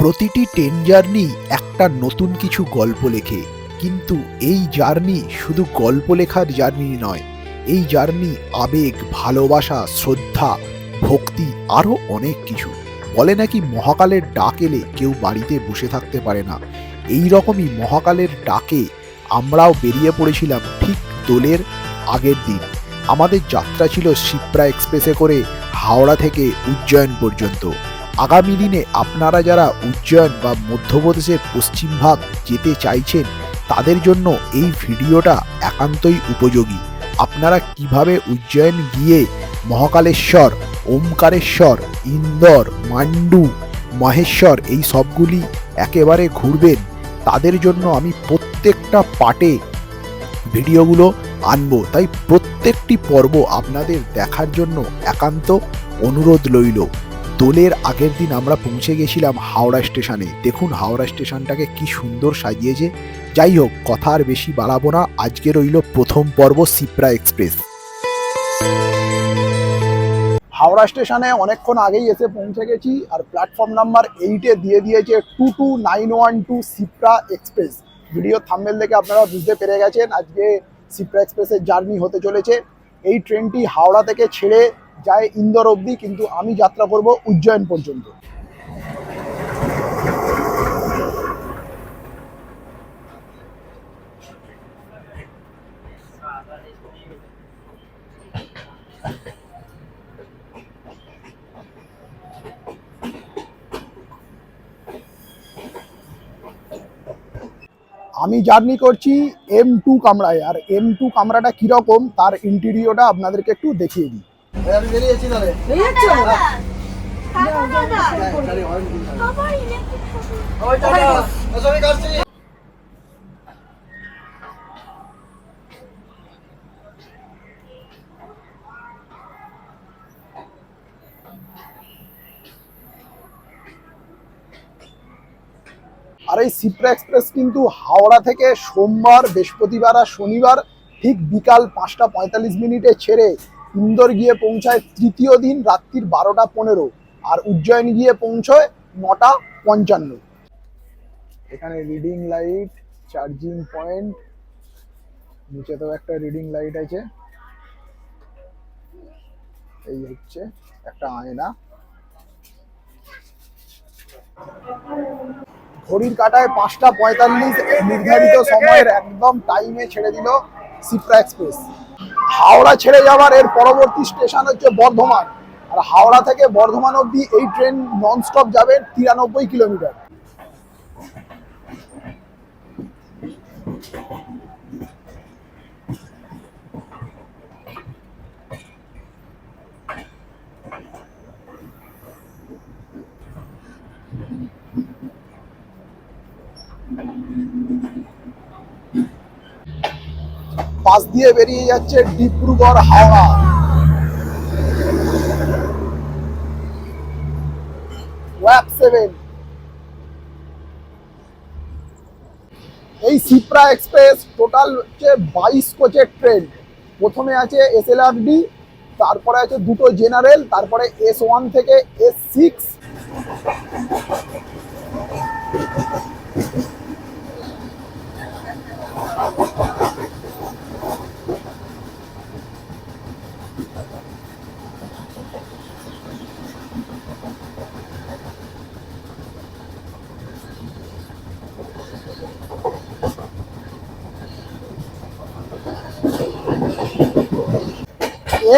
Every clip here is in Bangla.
প্রতিটি ট্রেন জার্নি একটা নতুন কিছু গল্প লেখে, কিন্তু এই জার্নি শুধু গল্প লেখার জার্নি নয়। এই জার্নি আবেগ, ভালোবাসা, শ্রদ্ধা, ভক্তি আরও অনেক কিছু। বলে নাকি মহাকালের ডাক এলে কেউ বাড়িতে বসে থাকতে পারে না। এই রকমই মহাকালের ডাকে আমরাও বেরিয়ে পড়েছিলাম ঠিক দোলের আগের দিন। আমাদের যাত্রা ছিল শিপ্রা এক্সপ্রেসে করে হাওড়া থেকে উজ্জয়ন পর্যন্ত। আগামী দিনে আপনারা যারা উজ্জয়ন বা মধ্যপ্রদেশের পশ্চিমভাগ যেতে চাইছেন, তাদের জন্য এই ভিডিওটা একান্তই উপযোগী। আপনারা কিভাবে উজ্জয়ন গিয়ে মহাকালেশ্বর, ওমকারেশ্বর, ইন্দোর, মান্ডু, মহেশ্বর এই সবগুলি একেবারে ঘুরবেন, তাদের জন্য আমি প্রত্যেকটা পার্টে ভিডিওগুলো আনবো। তাই প্রত্যেকটি পর্ব আপনাদের দেখার জন্য একান্ত অনুরোধ রইল। দোলের আগের দিন আমরা পৌঁছে গেছিলাম হাওড়া স্টেশনে। দেখুন হাওড়া স্টেশনটাকে কি সুন্দর সাজিয়েছে। যাই হোক, কথা আর বেশি বাড়াবো না। আজকে রইল প্রথম পর্ব শিপ্রা এক্সপ্রেস। হাওড়া স্টেশনে অনেকক্ষণ আগেই এসে পৌঁছে গেছি, আর প্ল্যাটফর্ম নাম্বার 8-এ দিয়ে দিয়েছে 22912 শিপ্রা এক্সপ্রেস। ভিডিও থাম্বনেল দেখে আপনারা বুঝতে পেরে গেছেন আজকে শিপ্রা এক্সপ্রেসের জার্নি হতে চলেছে। এই ট্রেনটি হাওড়া থেকে ছেড়ে যায় ইন্দোর অবধি, কিন্তু আমি যাত্রা করব উজ্জয়ন পর্যন্ত। আমি জার্নি করছি M2 কামরায়, আর M2 কামরাটা কিরকম তার ইন্টেরিয়রটা আপনাদেরকে একটু দেখিয়ে দিই। আমি বেরিয়েছি তাহলে। আর এই শিপ্রা এক্সপ্রেস কিন্তু হাওড়া থেকে সোমবার, বৃহস্পতিবার আর শনিবার ঠিক বিকাল 5:45 ছেড়ে ইন্দোর গিয়ে পৌঁছায় তৃতীয় দিন রাত্রির 12:15, আর উজ্জয়ন গিয়ে পৌঁছয় 9:55। এখানে রিডিং লাইট, চার্জিং পয়েন্ট, নিচেতেও একটা রিডিং লাইট আছে। এই হচ্ছে একটা আয়না। ঘড়ির কাঁটায় 5:45, নির্ধারিত সময়ের একদম টাইমে ছেড়ে দিল শিপ্রা এক্সপ্রেস। হাওড়া ছেড়ে যাওয়ার এর পরবর্তী স্টেশন হচ্ছে বর্ধমান, আর হাওড়া থেকে বর্ধমান অবধি এই ট্রেন ননস্টপ যাবে 93 কিলোমিটার। পাশ দিয়ে বেরিয়ে যাচ্ছে ডিব্রুগড় হাওড়া। ওয়াপ 7। এই শিপ্রা এক্সপ্রেস টোটাল হচ্ছে 22 কোচের ট্রেন। প্রথমে আছে SLRD, তারপরে আছে দুটো জেনারেল, তারপরে S1 থেকে S6।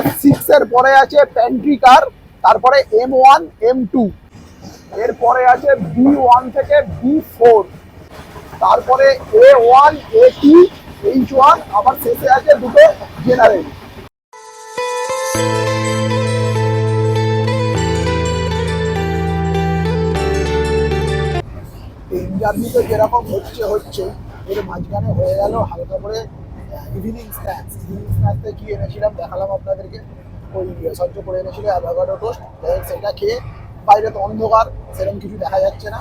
S6 এর পরে আছে প্যান্ট্রি কার, তারপরে M1, M2, এরপরে আছে B1 থেকে B4, তারপরে A1, A2, H1, আবার শেষে আছে দুটো জেনারেল। ট্রেন জার্নি তো যেরকম হচ্ছে এর মাঝখানে হয়ে গেল হালকা করে ইভিনিং স্ন্যাক্স। কি এনেছিলাম দেখালাম আপনাদেরকে। ওই সহ্য করে এনেছিল অ্যাভোকাডো টোস্ট, সেটা খেয়ে বাইরে তো অন্ধকার, সেরকম কিছু দেখা যাচ্ছে না।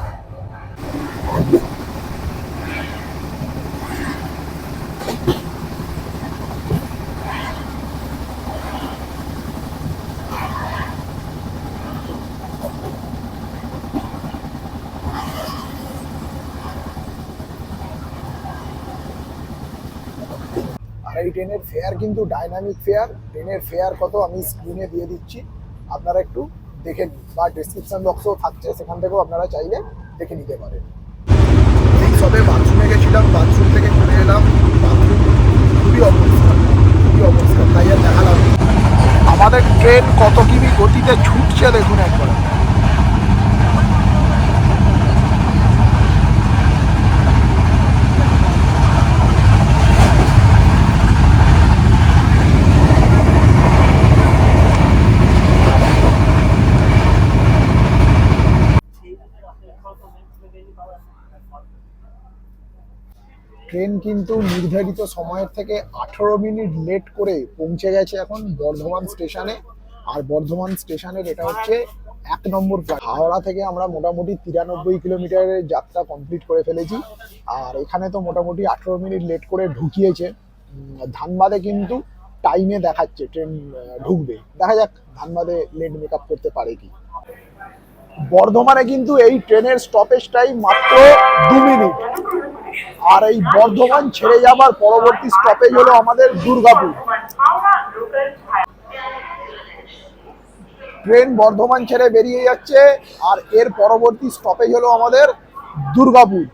এই ট্রেনের ফেয়ার কিন্তু ডাইনামিক ফেয়ার। ট্রেনের ফেয়ার কত আমি স্ক্রিনে দিয়ে দিচ্ছি, আপনারা একটু দেখে নিন, বা ডেসক্রিপশন বক্সও থাকছে, সেখান থেকেও আপনারা চাইলে দেখে নিতে পারেন। এই সবে বাথরুমে গেছিলাম, বাথরুম থেকে চলে এলাম। বাথরুম খুবই অপরিষ্কার, খুবই অপরিষ্কার, তাই আর দেখালাম। আমাদের ট্রেন কত কিমি গতিতে ছুটছে দেখুন একবার। ট্রেন কিন্তু নির্ধারিত সময়ের থেকে 18 মিনিট লেট করে পৌঁছে গেছে এখন বর্ধমান স্টেশনে। আর বর্ধমান স্টেশনের এটা হচ্ছে 1 নম্বর হাওড়া থেকে আমরা মোটামুটি 93 কিলোমিটারের যাত্রা কমপ্লিট করে ফেলেছি। আর এখানে তো মোটামুটি 18 মিনিট লেট করে ঢুকিয়েছে। ধানবাদে কিন্তু টাইমে দেখাচ্ছে ট্রেন ঢুকবে, দেখা যাক ধানবাদে লেট মেকআপ করতে পারে কি। বর্ধমানে কিন্তু এই ট্রেনের স্টপেজ টাইম মাত্র 2 মিনিট। আর এই বর্ধমান ছেড়ে যাবার পরবর্তী স্টপেজ হলো আমাদের দুর্গাপুর। ট্রেন বর্ধমান ছেড়ে বেরিয়ে যাচ্ছে, আর এর পরবর্তী স্টপেজ হলো আমাদের দুর্গাপুর।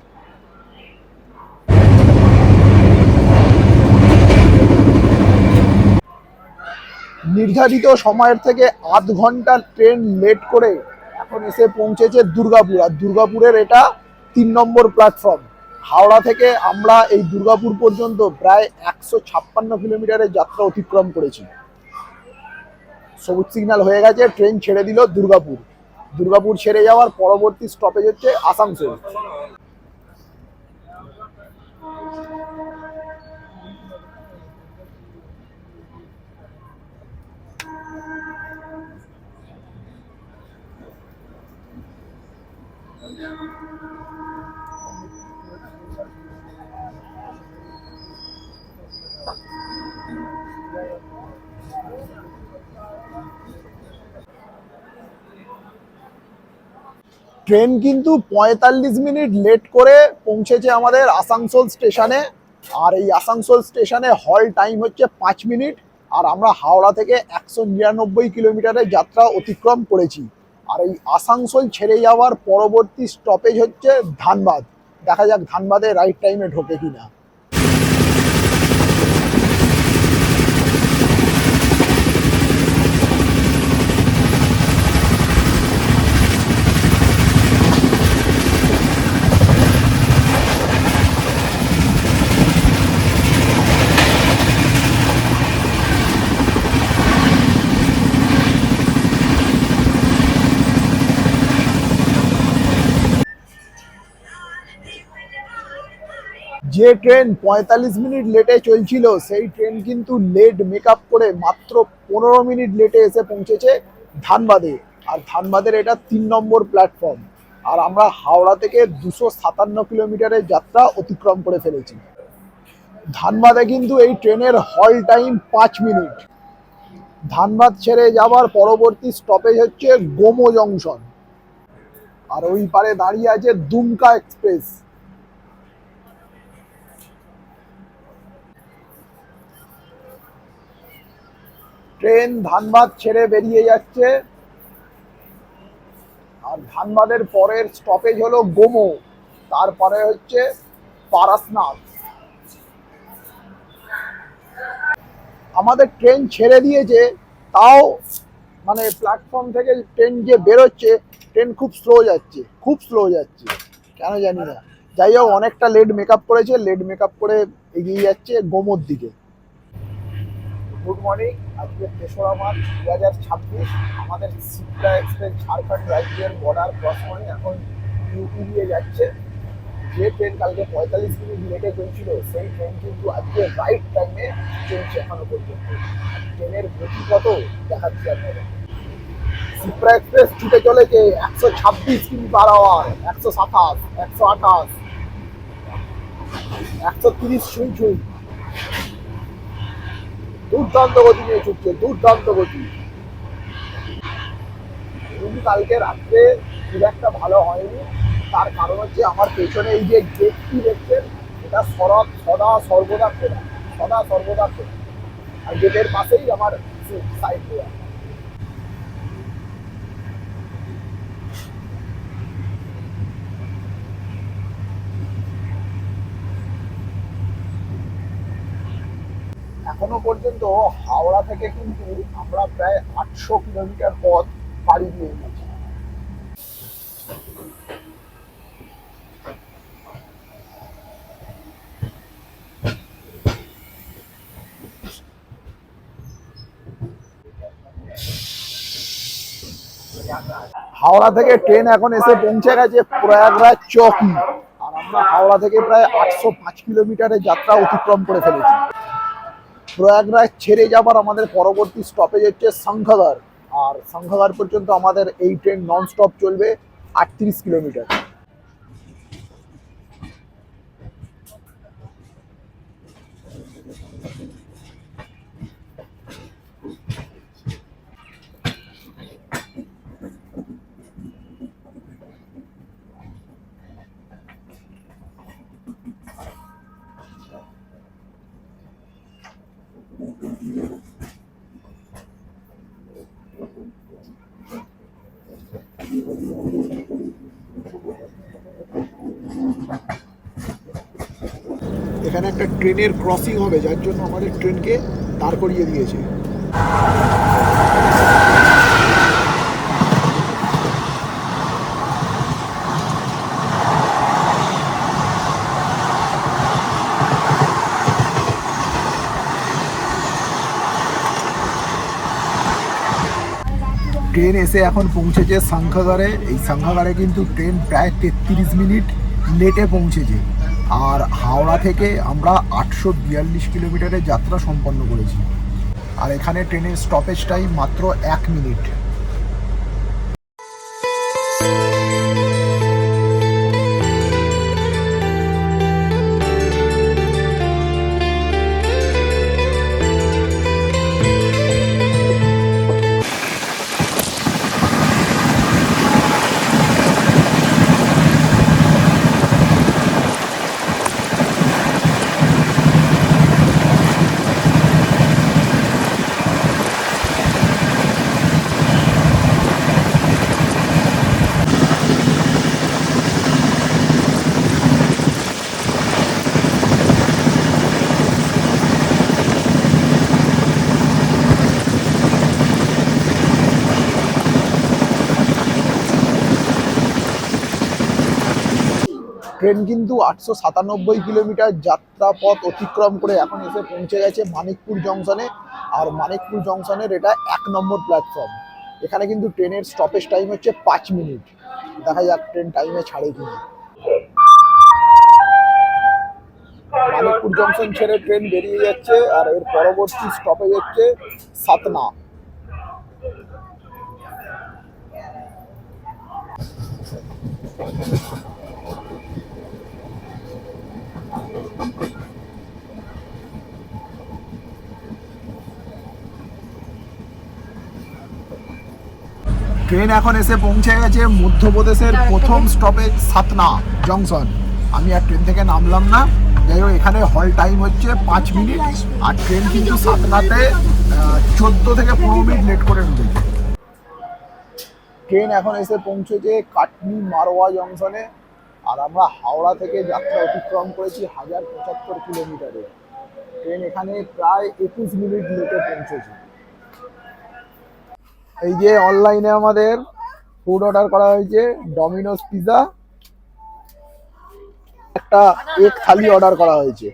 নির্ধারিত সময়ের থেকে আধ ঘন্টা ট্রেন লেট করে এখন এসে পৌঁছেছে দুর্গাপুর। আর দুর্গাপুরের এটা 3 নম্বর প্ল্যাটফর্ম। হাওড়া থেকে আমরা এই দুর্গাপুর পর্যন্ত প্রায় 156 কিলোমিটারের যাত্রা অতিক্রম করেছি। সবুজ সিগন্যাল হয়ে গেছে, ট্রেন ছেড়ে দিল দুর্গাপুর। দুর্গাপুর ছেড়ে যাওয়ার পরবর্তী স্টপেজ হচ্ছে আসানসোল। ট্রেন কিন্তু 45 মিনিট লেট করে পৌঁছেছে আমাদের আসানসোল স্টেশনে। আর এই আসানসোল স্টেশনে হল টাইম হচ্ছে 5 মিনিট। আর আমরা হাওড়া থেকে 199 কিলোমিটারের যাত্রা অতিক্রম করেছি। আর এই আসানসোল ছেড়ে যাওয়ার পরবর্তী স্টপেজ হচ্ছে ধানবাদ। দেখা যাক ধানবাদে রাইট টাইমে ঢোকে কিনা। যে ট্রেন 45 মিনিট লেটে চলছিল, সেই ট্রেন কিন্তু লেট মেকআপ করে মাত্র 15 মিনিট লেটে এসে পৌঁছেছে ধানবাদে। আর ধানবাদের এটা 3 নম্বর প্ল্যাটফর্ম। আর আমরা হাওড়া থেকে 257 কিলোমিটারের যাত্রা অতিক্রম করে ফেলেছি। ধানবাদে কিন্তু এই ট্রেনের হল টাইম 5 মিনিট। ধানবাদ ছেড়ে যাওয়ার পরবর্তী স্টপেজ হচ্ছে গোমো জংশন। আর ওই পারে দাঁড়িয়ে আছে দুমকা এক্সপ্রেস। ট্রেন ধানবাদ ছেড়ে বেরিয়ে যাচ্ছে। আর ধানবাদের পরের স্টপেজ হলো গোমো, তারপরে হচ্ছে পারাসনাথ। আমাদের ট্রেন ছেড়ে দিয়েছে, তাও মানে প্ল্যাটফর্ম থেকে ট্রেন যে বেরোচ্ছে, ট্রেন খুব স্লো যাচ্ছে, খুব স্লো যাচ্ছে, কেন জানি না। যাই হোক, অনেকটা লেট মেকআপ করেছে, লেট মেকআপ করে এগিয়ে যাচ্ছে গোমোর দিকে। গুড মর্নিং, আজকে 3রা মার্চ 2026। আমাদের সিপ্রা এক্সপ্রেস ঝাড়খণ্ড রাজ্যের বর্ডার ক্রস করে এখন ইউপি দিয়ে যাচ্ছে। যে ট্রেন কালকে 45 মিনিট লেটে চলছিল, সেই ট্রেন কিন্তু আজকে রাইট টাইমে চলছে এখনো পর্যন্ত। ট্রেনের গতি কত দেখাচ্ছি আপনাদের। সিপ্রা এক্সপ্রেস ছুটে চলেছে 126 কিমি/আওয়ার, 127, 128, 130 ছুঁই ছুঁই। দুর্দান্ত গতি নিয়ে ছুটছে, দুর্দান্ত গতি। কিন্তু কালকে রাত্রে খুব একটা ভালো হয়নি। তার কারণ হচ্ছে আমার পেছনে এই যে গেটটি দেখছেন, এটা সদা সর্বদা খোলা। সদা সর্বদা খোলা। আর গেটের পাশেই আমার সাইড দেওয়া। এখনো পর্যন্ত হাওড়া থেকে কিন্তু আমরা প্রায় 800 কিলোমিটার পথ পাড়ি দিয়ে গেছি। হাওড়া থেকে ট্রেন এখন এসে পৌঁছে গেছে প্রয়াগরাজ চৌকি। আর আমরা হাওড়া থেকে প্রায় 805 কিলোমিটারের যাত্রা অতিক্রম করে ফেলেছি। প্রয়াগরাজ ছেড়ে যাবার আমাদের পরবর্তী স্টপেজ হচ্ছে শঙ্খগড়। আর শঙ্খগড় পর্যন্ত আমাদের এই ট্রেন নন স্টপ চলবে 38 কিলোমিটার। এখানে একটা ট্রেনের ক্রসিং হবে, যার জন্য আমাদের ট্রেনকে দাঁড় করিয়ে দিয়েছে। ট্রেন এসে এখন পৌঁছেছে শঙ্খগড়ে। এই শঙ্খগড়ে কিন্তু ট্রেন প্রায় 33 মিনিট লেটে পৌঁছেছে। আর হাওড়া থেকে আমরা 842 কিলোমিটারের যাত্রা সম্পন্ন করেছি। আর এখানে ট্রেনের স্টপেজ টাইম মাত্র 1 মিনিট। ট্রেন কিন্তু 897 কিলোমিটার যাত্রা পথ অতিক্রম করে এখন এসে পৌঁছে গেছে মানিকপুর জংশনে। আর মানিকপুর জংশনের এটা 1 নম্বর প্ল্যাটফর্ম। এখানে কিন্তু ট্রেনের স্টপেজ টাইম হচ্ছে 5 মিনিট। দেখা যাক ট্রেন টাইমে ছাড়ে কিনা। মানিকপুর জংশন ছেড়ে ট্রেন বেরিয়ে যাচ্ছে। আর এর পরবর্তী স্টপেজ হচ্ছে সাতনা। ট্রেন এখন এসে পৌঁছে গেছে মধ্যপ্রদেশের প্রথম স্টপেজ সাতনা জংশন। আমি আর ট্রেন থেকে নামলাম না। যাই হোক, এখানে হল টাইম হচ্ছে 5 মিনিট। আর ট্রেন কিন্তু সাতনাতে 14 থেকে 15 মিনিট লেট করে ঢুকেছে। ট্রেন এখন এসে পৌঁছেছে কাটনি মারোয়া জংশনে। আর আমরা হাওড়া থেকে যাত্রা অতিক্রম করেছি 1075 কিলোমিটারে। ট্রেন এখানে প্রায় 21 মিনিট লেটে পৌঁছেছে। এই যে অনলাইনে আমাদের ফুড অর্ডার করা হয়েছে, ডমিনোস পিজা, একটা এক থালি অর্ডার করা হয়েছে।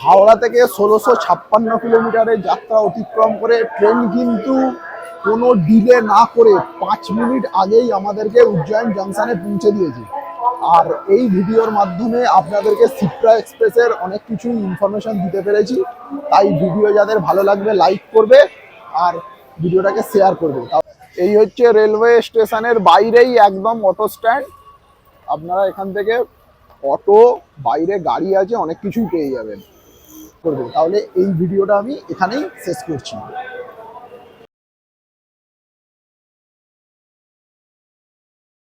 হাওড়া থেকে 1656 কিলোমিটারের যাত্রা অতিক্রম করে ট্রেন কিন্তু কোনো ডিলে না করে 5 মিনিট আগেই আমাদেরকে উজ্জয়ন জংশনে পৌঁছে দিয়েছে। আর এই ভিডিওর মাধ্যমে আপনাদেরকে সিপ্রা এক্সপ্রেসের অনেক কিছু ইনফরমেশন দিতে পেরেছি। তাই ভিডিও যাদের ভালো লাগবে লাইক করবে আর ভিডিওটাকে শেয়ার করবে। এই হচ্ছে রেলওয়ে স্টেশনের বাইরেই একদম অটো স্ট্যান্ড। আপনারা এখান থেকে অটো, বাইরে গাড়ি আছে, অনেক কিছুই পেয়ে যাবেন। করবো তাহলে এই ভিডিওটা আমি এখানেই শেষ করছি।